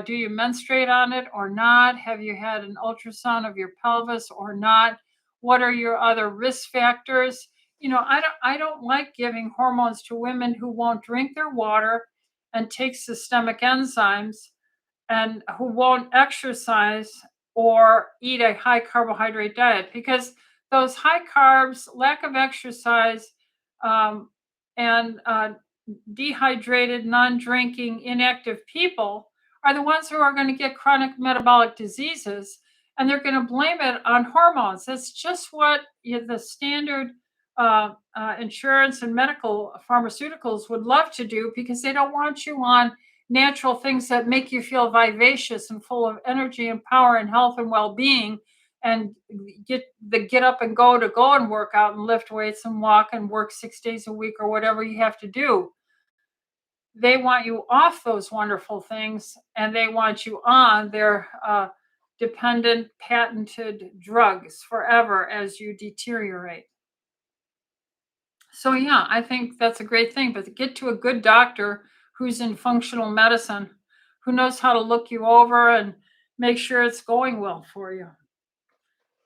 Do you menstruate on it or not? Have you had an ultrasound of your pelvis or not? What are your other risk factors? I don't like giving hormones to women who won't drink their water and take systemic enzymes and who won't exercise or eat a high carbohydrate diet, because those high carbs, lack of exercise, and dehydrated, non-drinking, inactive people are the ones who are going to get chronic metabolic diseases, and they're going to blame it on hormones. That's just what the standard insurance and medical pharmaceuticals would love to do, because they don't want you on natural things that make you feel vivacious and full of energy and power and health and well-being, and get up and go and work out and lift weights and walk and work 6 days a week or whatever you have to do. they want you off those wonderful things and they want you on their dependent patented drugs forever as you deteriorate. So yeah, I think that's a great thing, but to get to a good doctor who's in functional medicine, who knows how to look you over and make sure it's going well for you.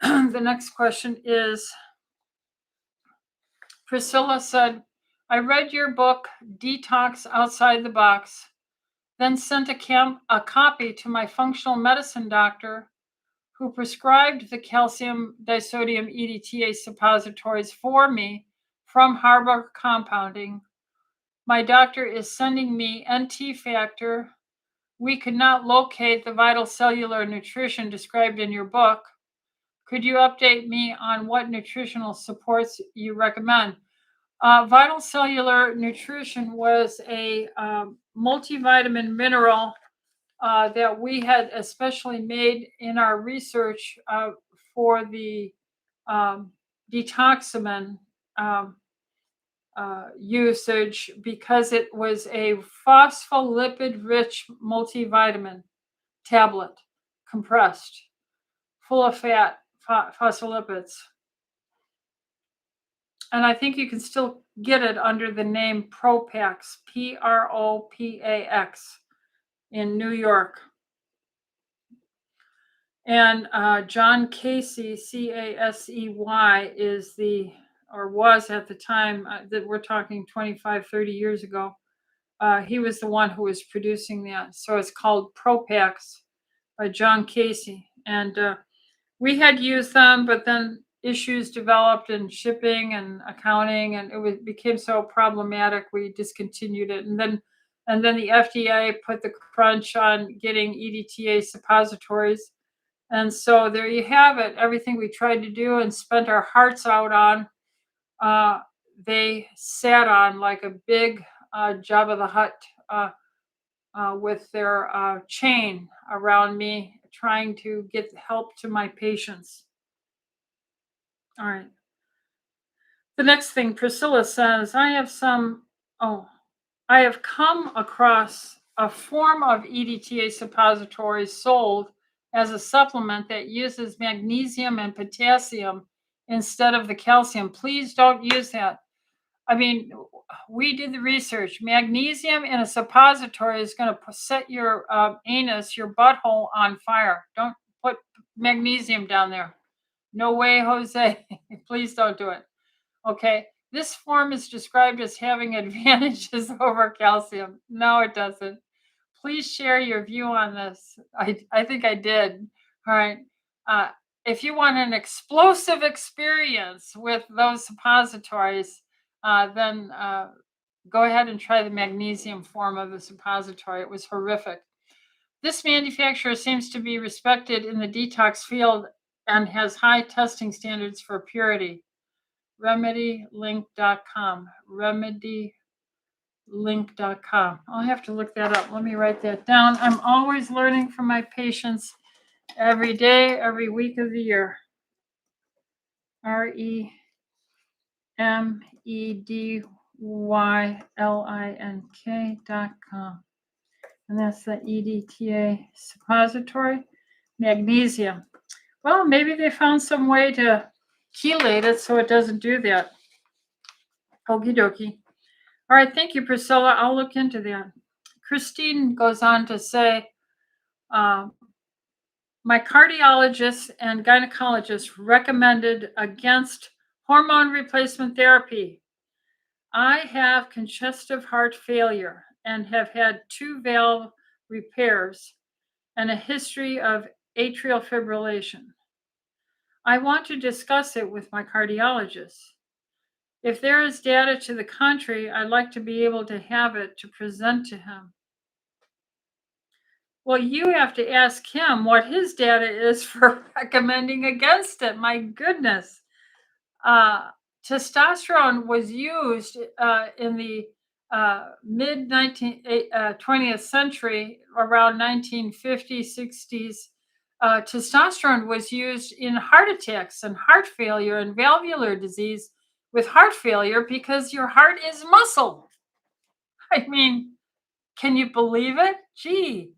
The next question is, Priscilla said, I read your book, Detox Outside the Box, then sent a copy to my functional medicine doctor who prescribed the calcium disodium EDTA suppositories for me from Harbor Compounding. My doctor is sending me NT factor. We could not locate the vital cellular nutrition described in your book. Could you update me on what nutritional supports you recommend? Vital cellular nutrition was a multivitamin mineral that we had especially made in our research for the detoxamin usage, because it was a phospholipid-rich multivitamin tablet, compressed, full of fat, phospholipids. And I think you can still get it under the name Propax, Propax, in New York. And John Casey, Casey, is the, or was at the time that we're talking 25, 30 years ago, he was the one who was producing that. So it's called Propax by John Casey. And we had used them, but then issues developed in shipping and accounting, and became so problematic, we discontinued it. And then the FDA put the crunch on getting EDTA suppositories. And so there you have it. Everything we tried to do and spent our hearts out on, they sat on like a big Jabba the Hutt with their chain around me, trying to get help to my patients. All right. The next thing, Priscilla says, I have come across a form of EDTA suppositories sold as a supplement that uses magnesium and potassium instead of the calcium. Please don't use that. I mean, we did the research. Magnesium in a suppository is going to set your anus, your butthole on fire. Don't put magnesium down there. No way, Jose. Please don't do it. Okay. This form is described as having advantages over calcium. No, it doesn't. Please share your view on this. I think I did. All right. If you want an explosive experience with those suppositories, then go ahead and try the magnesium form of the suppository. It was horrific. This manufacturer seems to be respected in the detox field and has high testing standards for purity. RemedyLink.com. RemedyLink.com. I'll have to look that up. Let me write that down. I'm always learning from my patients every day, every week of the year. RemedyLink.com. And that's the EDTA suppository. Magnesium. Well, maybe they found some way to chelate it so it doesn't do that. Okie dokie. All right, thank you, Priscilla. I'll look into that. Christine goes on to say, my cardiologist and gynecologist recommended against hormone replacement therapy. I have congestive heart failure and have had 2 valve repairs and a history of atrial fibrillation. I want to discuss it with my cardiologist. If there is data to the contrary, I'd like to be able to have it to present to him. Well, you have to ask him what his data is for recommending against it. My goodness. Testosterone was used in the mid 20th century, around 1950s, 60s. Testosterone was used in heart attacks and heart failure and valvular disease with heart failure because your heart is muscle. I mean, Can you believe it? Gee,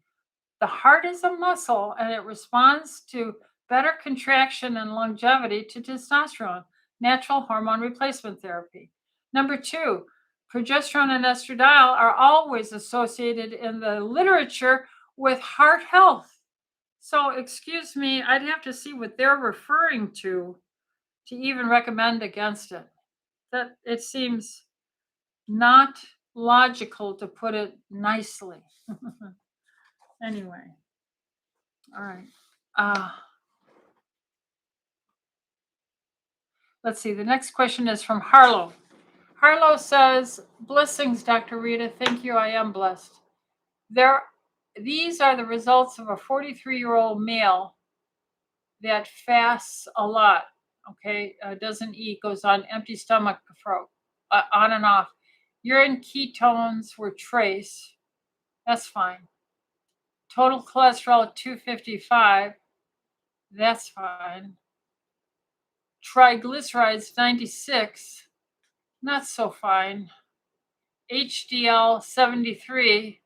the heart is a muscle and it responds to better contraction and longevity to testosterone, natural hormone replacement therapy. Number two, progesterone and estradiol are always associated in the literature with heart health. So, excuse me, I'd have to see what they're referring to even recommend against it. That it seems not logical, to put it nicely. Anyway, all right. Let's see. The next question is from Harlow. Harlow says, "Blessings, Dr. Rita. Thank you. I am blessed. These are the results of a 43-year-old male that fasts a lot. Okay, doesn't eat, goes on empty stomach for on and off. Urine ketones were trace. That's fine. Total cholesterol 255. That's fine. Triglycerides 96. Not so fine. HDL 73.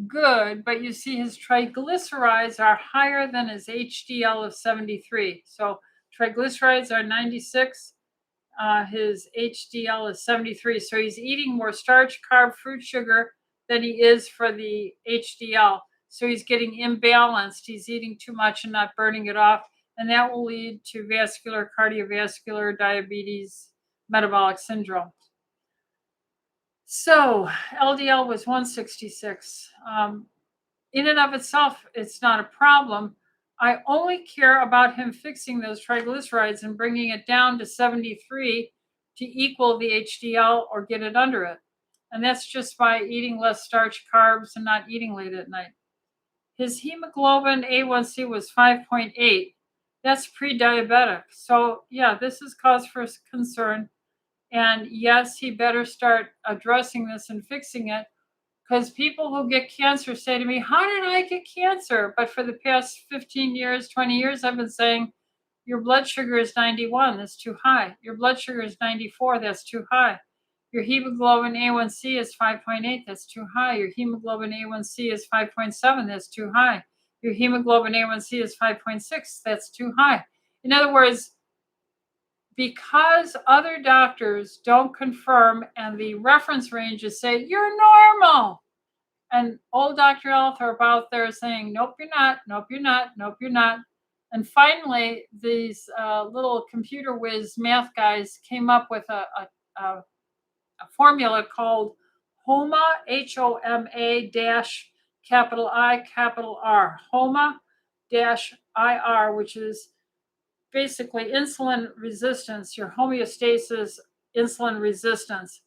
Good, but you see his triglycerides are higher than his HDL of 73. So triglycerides are 96. His HDL is 73. So he's eating more starch, carb, fruit, sugar than he is for the HDL. So he's getting imbalanced. He's eating too much and not burning it off. And that will lead to vascular, cardiovascular, diabetes, metabolic syndrome. So LDL was 166. In and of itself, it's not a problem. I only care about him fixing those triglycerides and bringing it down to 73 to equal the HDL or get it under it. And that's just by eating less starch, carbs, and not eating late at night. His hemoglobin A1C was 5.8. That's pre-diabetic. So yeah, this is cause for concern. And yes, he better start addressing this and fixing it, because people who get cancer say to me, "How did I get cancer?" But for the past 15 years, 20 years, I've been saying, your blood sugar is 91. That's too high. Your blood sugar is 94. That's too high. Your hemoglobin A1C is 5.8. That's too high. Your hemoglobin A1C is 5.7. That's too high. Your hemoglobin A1C is 5.6. That's too high. In other words, because other doctors don't confirm and the reference ranges say you're normal, and old Dr. Ellithorpe out there saying, nope, you're not, nope, you're not, nope, you're not. And finally, these little computer whiz math guys came up with a formula called HOMA, HOMA dash capital I, capital R, HOMA dash IR, which is basically insulin resistance, your homeostasis insulin resistance.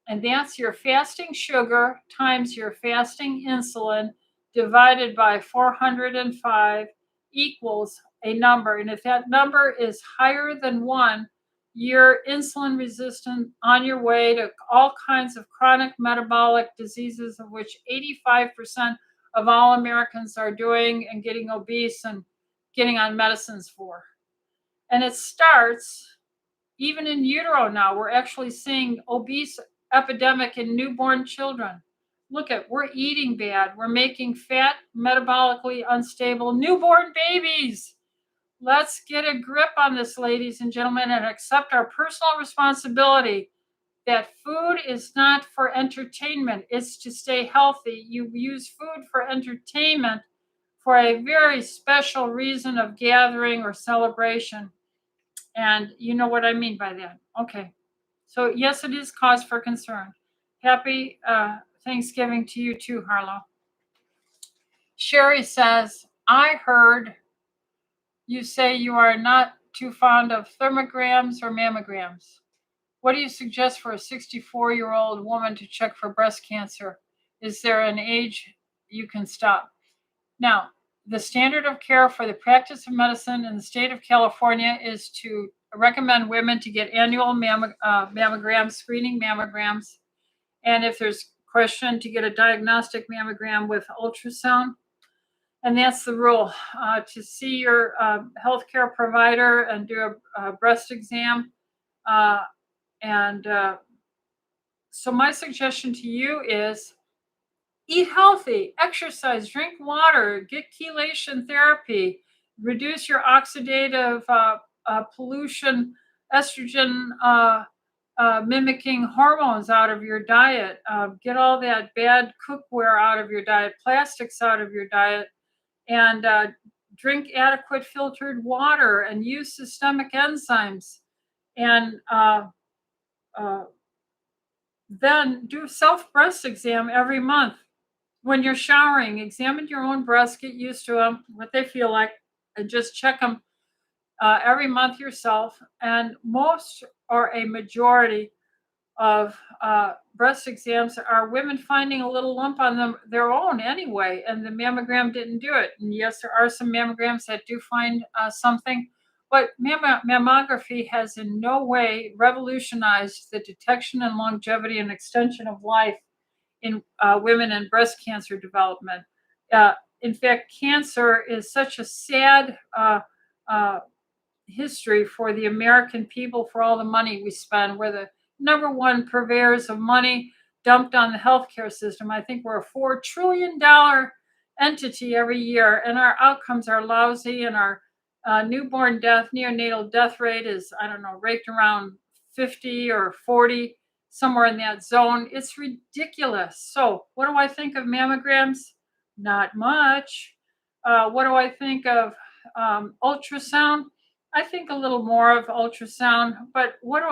And that's your fasting sugar times your fasting insulin divided by 405 equals a number. And if that number is higher than 1, you're insulin resistant, on your way to all kinds of chronic metabolic diseases, of which 85% of all Americans are doing and getting obese and getting on medicines for. And it starts even in utero now. We're actually seeing obese epidemic in newborn children. Look at, we're eating bad. We're making fat, metabolically unstable newborn babies. Let's get a grip on this, ladies and gentlemen, and accept our personal responsibility that food is not for entertainment. It's to stay healthy. You use food for entertainment for a very special reason of gathering or celebration. And you know what I mean by that. Okay. So yes, it is cause for concern. Happy Thanksgiving to you too, Harlow. Sherry says, I heard you say you are not too fond of thermograms or mammograms. What do you suggest for a 64-year-old woman to check for breast cancer? Is there an age you can stop? Now, the standard of care for the practice of medicine in the state of California is to recommend women to get annual mammograms, screening mammograms. And if there's question, to get a diagnostic mammogram with ultrasound. And that's the rule. To see your healthcare provider and do a breast exam. So my suggestion to you is Eat healthy, exercise, drink water, get chelation therapy, reduce your oxidative pollution, estrogen mimicking hormones out of your diet, get all that bad cookware out of your diet, plastics out of your diet, and drink adequate filtered water and use systemic enzymes. And uh, then do self breast exam every month. When you're showering, examine your own breasts, get used to them, what they feel like, and just check them every month yourself. And most or a majority of breast exams are women finding a little lump on them their own anyway, and the mammogram didn't do it. And yes, there are some mammograms that do find something, but mammography has in no way revolutionized the detection and longevity and extension of life in women and breast cancer development. Uh, in fact, cancer is such a sad uh, history for the American people for all the money we spend. We're the number one purveyors of money dumped on the healthcare system. I think we're a $4 trillion entity every year, and our outcomes are lousy, and our newborn death, neonatal death rate is, I don't know, raked around 50 or 40, somewhere in that zone. It's ridiculous. So, what do I think of mammograms? Not much. What do I think of ultrasound? I think a little more of ultrasound, but what do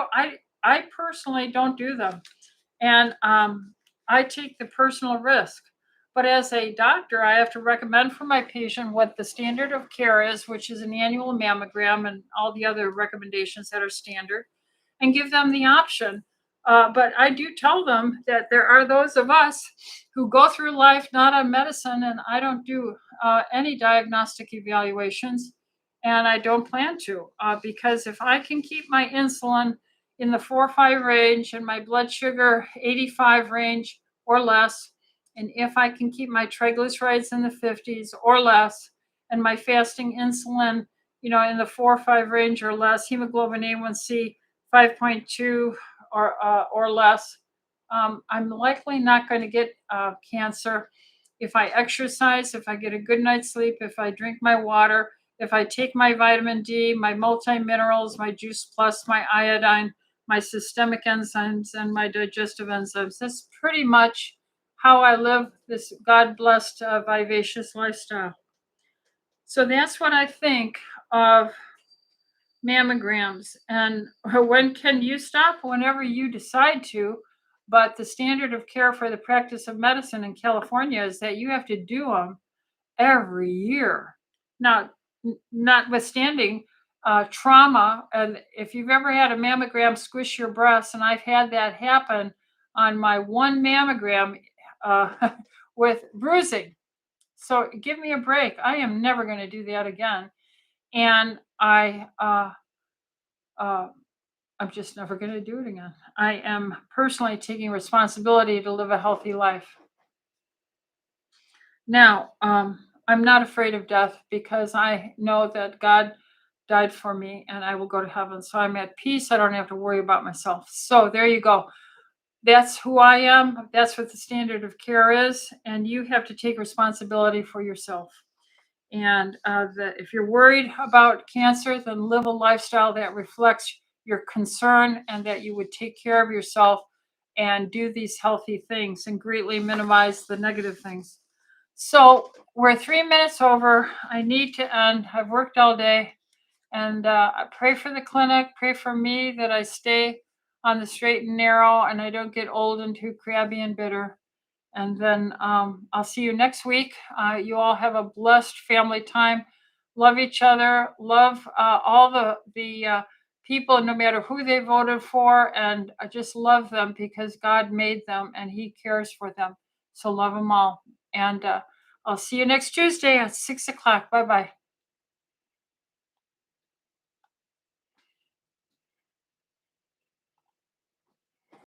I personally don't do them, and I take the personal risk. But as a doctor, I have to recommend for my patient what the standard of care is, which is an annual mammogram and all the other recommendations that are standard, and give them the option. But I do tell them that there are those of us who go through life not on medicine, and I don't do any diagnostic evaluations, and I don't plan to, because if I can keep my insulin in the 4 or 5 range and my blood sugar 85 range or less, and if I can keep my triglycerides in the 50s or less, and my fasting insulin, in the 4 or 5 range or less, hemoglobin A1C 5.2 or less, I'm likely not going to get cancer. If I exercise, if I get a good night's sleep, if I drink my water, if I take my vitamin D, my multiminerals, my Juice Plus, my iodine, my systemic enzymes, and my digestive enzymes, that's pretty much how I live this God blessed, vivacious lifestyle. So that's what I think of mammograms. And when can you stop? Whenever you decide to. But the standard of care for the practice of medicine in California is that you have to do them every year. Now, notwithstanding trauma, and if you've ever had a mammogram squish your breast, and I've had that happen on my one mammogram with bruising. So give me a break. I am never going to do that again. And uh, I'm just never going to do it again. I am personally taking responsibility to live a healthy life. Now, I'm not afraid of death because I know that God died for me and I will go to heaven. So I'm at peace. I don't have to worry about myself. So there you go. That's who I am. That's what the standard of care is. And you have to take responsibility for yourself. And if you're worried about cancer, then live a lifestyle that reflects your concern and that you would take care of yourself and do these healthy things and greatly minimize the negative things. So we're 3 minutes over. I need to end. I've worked all day. And I pray for the clinic, pray for me that I stay on the straight and narrow and I don't get old and too crabby and bitter. And then I'll see you next week. You all have a blessed family time. Love each other. Love all the people, no matter who they voted for. And I just love them because God made them and He cares for them. So love them all. And I'll see you next Tuesday at 6 o'clock. Bye bye.